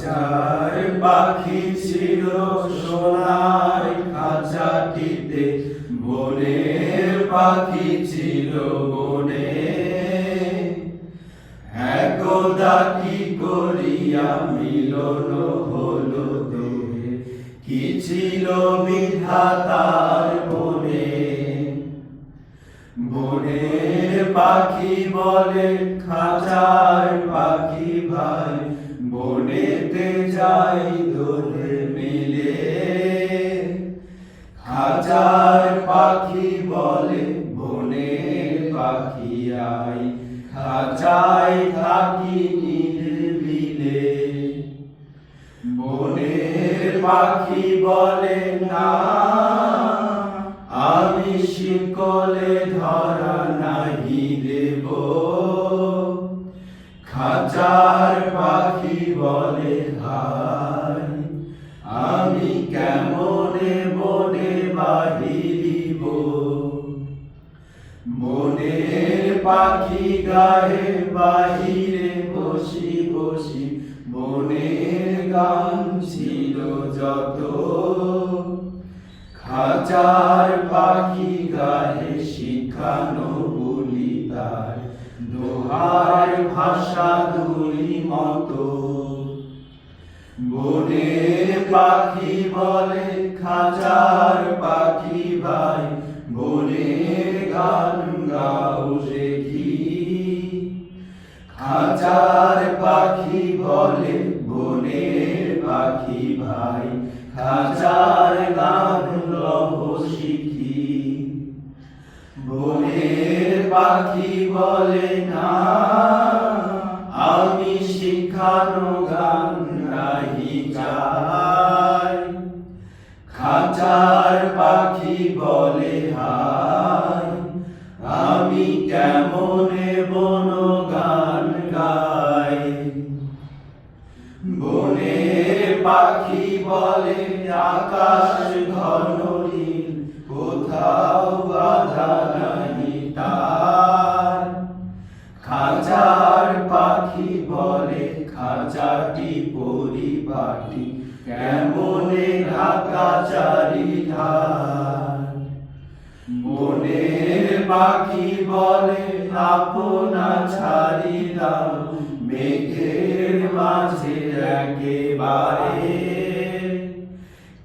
চার পাখি ছিল সোনার খাঁচাটিতে, বনের পাখি ছিল বনে। একদা কি করিয়া মিলন হলো দেহে, কি ছিল বিধাতার মনে। বনের পাখি বলে খাঁচার পাখি ভাই, বনেতে যাই দোলে মিলে। খাঁচার পাখি বলে বনের পাখি আই, খাঁচায় থাকি নির্বিলে। বনের পাখি বলে না, আমি শিকলে ধরা নাহি দেব। খাঁচার পাখি বলে হায়, আমি কেমনে বনে বাহিরিব। বনের পাখি গায়ে বাহিরে বসি বসি, বনের গান ছিল যত। খাঁচার পাখি গায়ে শিখানো বলি তার, দোহার ভাষা দুই মতো। বনের পাখি বলে খাঁচার পাখি ভাই, বনের গান গাও দেখি। খাঁচার পাখি বলে বনের পাখি ভাই, খাঁচার গান লহ শিখি। বনের পাখি বলে না, আমি শিখানো গান নাহি চাই। খাঁচার পাখি বলে হায়, আমি কেমনে বন গান গাই। বনের পাখি বলে আকাশ ঘন নীল, কোথাও বাধা নাহি তার। খাঁচার পাখি বলে খাঁচাটি পরিপাটি, কেমনে ঢাকা চারিধার। বনের পাখি বলে আপনা ছাড়ি দাও, মেঘের মাঝে একেবারে।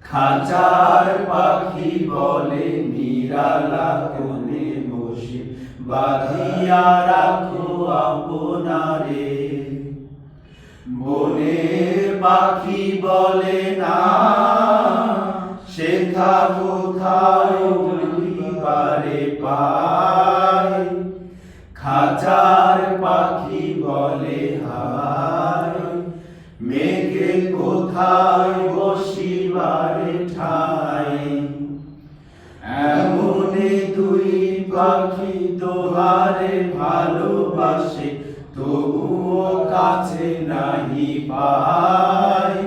খাঁচার পাখি বলে নিরালা কোণে বসে, বাঁধিয়া রাখো আপনারে। বনের পাখি বলে না, শেখা কোথায় পারে পাই। খাঁচার পাখি বলে হায়, মেঘে কোথায় বসিবারে ঠাই। এমনি দুই পাখি দোহারে ভালোবাসে, তবুও কাছে নাহি পায়।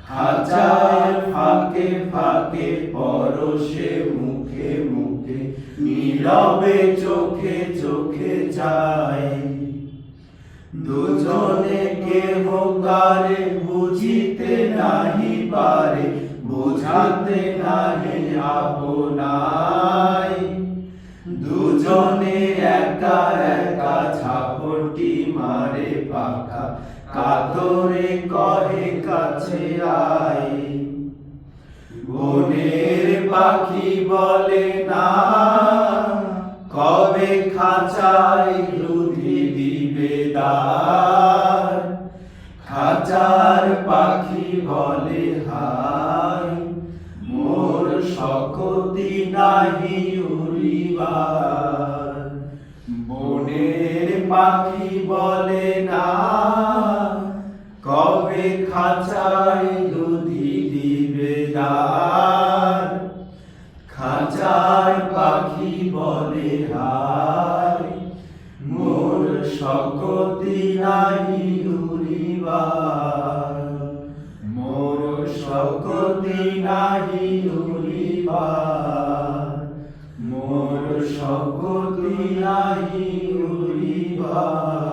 খাঁচার ফাঁকে ফাঁকে পরশে মুখে মুখে, নীরবে চোখে চোখে চায়। দুজনে কেহ কারে বুঝিতে নাহি পারে, বোঝাতে নাহি আপনায়। দুজনে একা একা ঝাপটি মারে পাখা, কাতরে কহে কাছে আয়। বনের পাখি বলে না, কবে খাঁচায় রুধি দিবে দ্বার। খাঁচার পাখি বলে হায়, মোর শক্তি নাহি উড়িবার। বনের পাখি বলে না, কবে খাঁচায় রুধি দিবে দ্বার। খাঁচার পাখি বলে হায়, মোর শক্তি নাহি উড়িবার। মোর শক্তি নাহি উড়িবার, মোর শক্তি নাহি উড়িবার।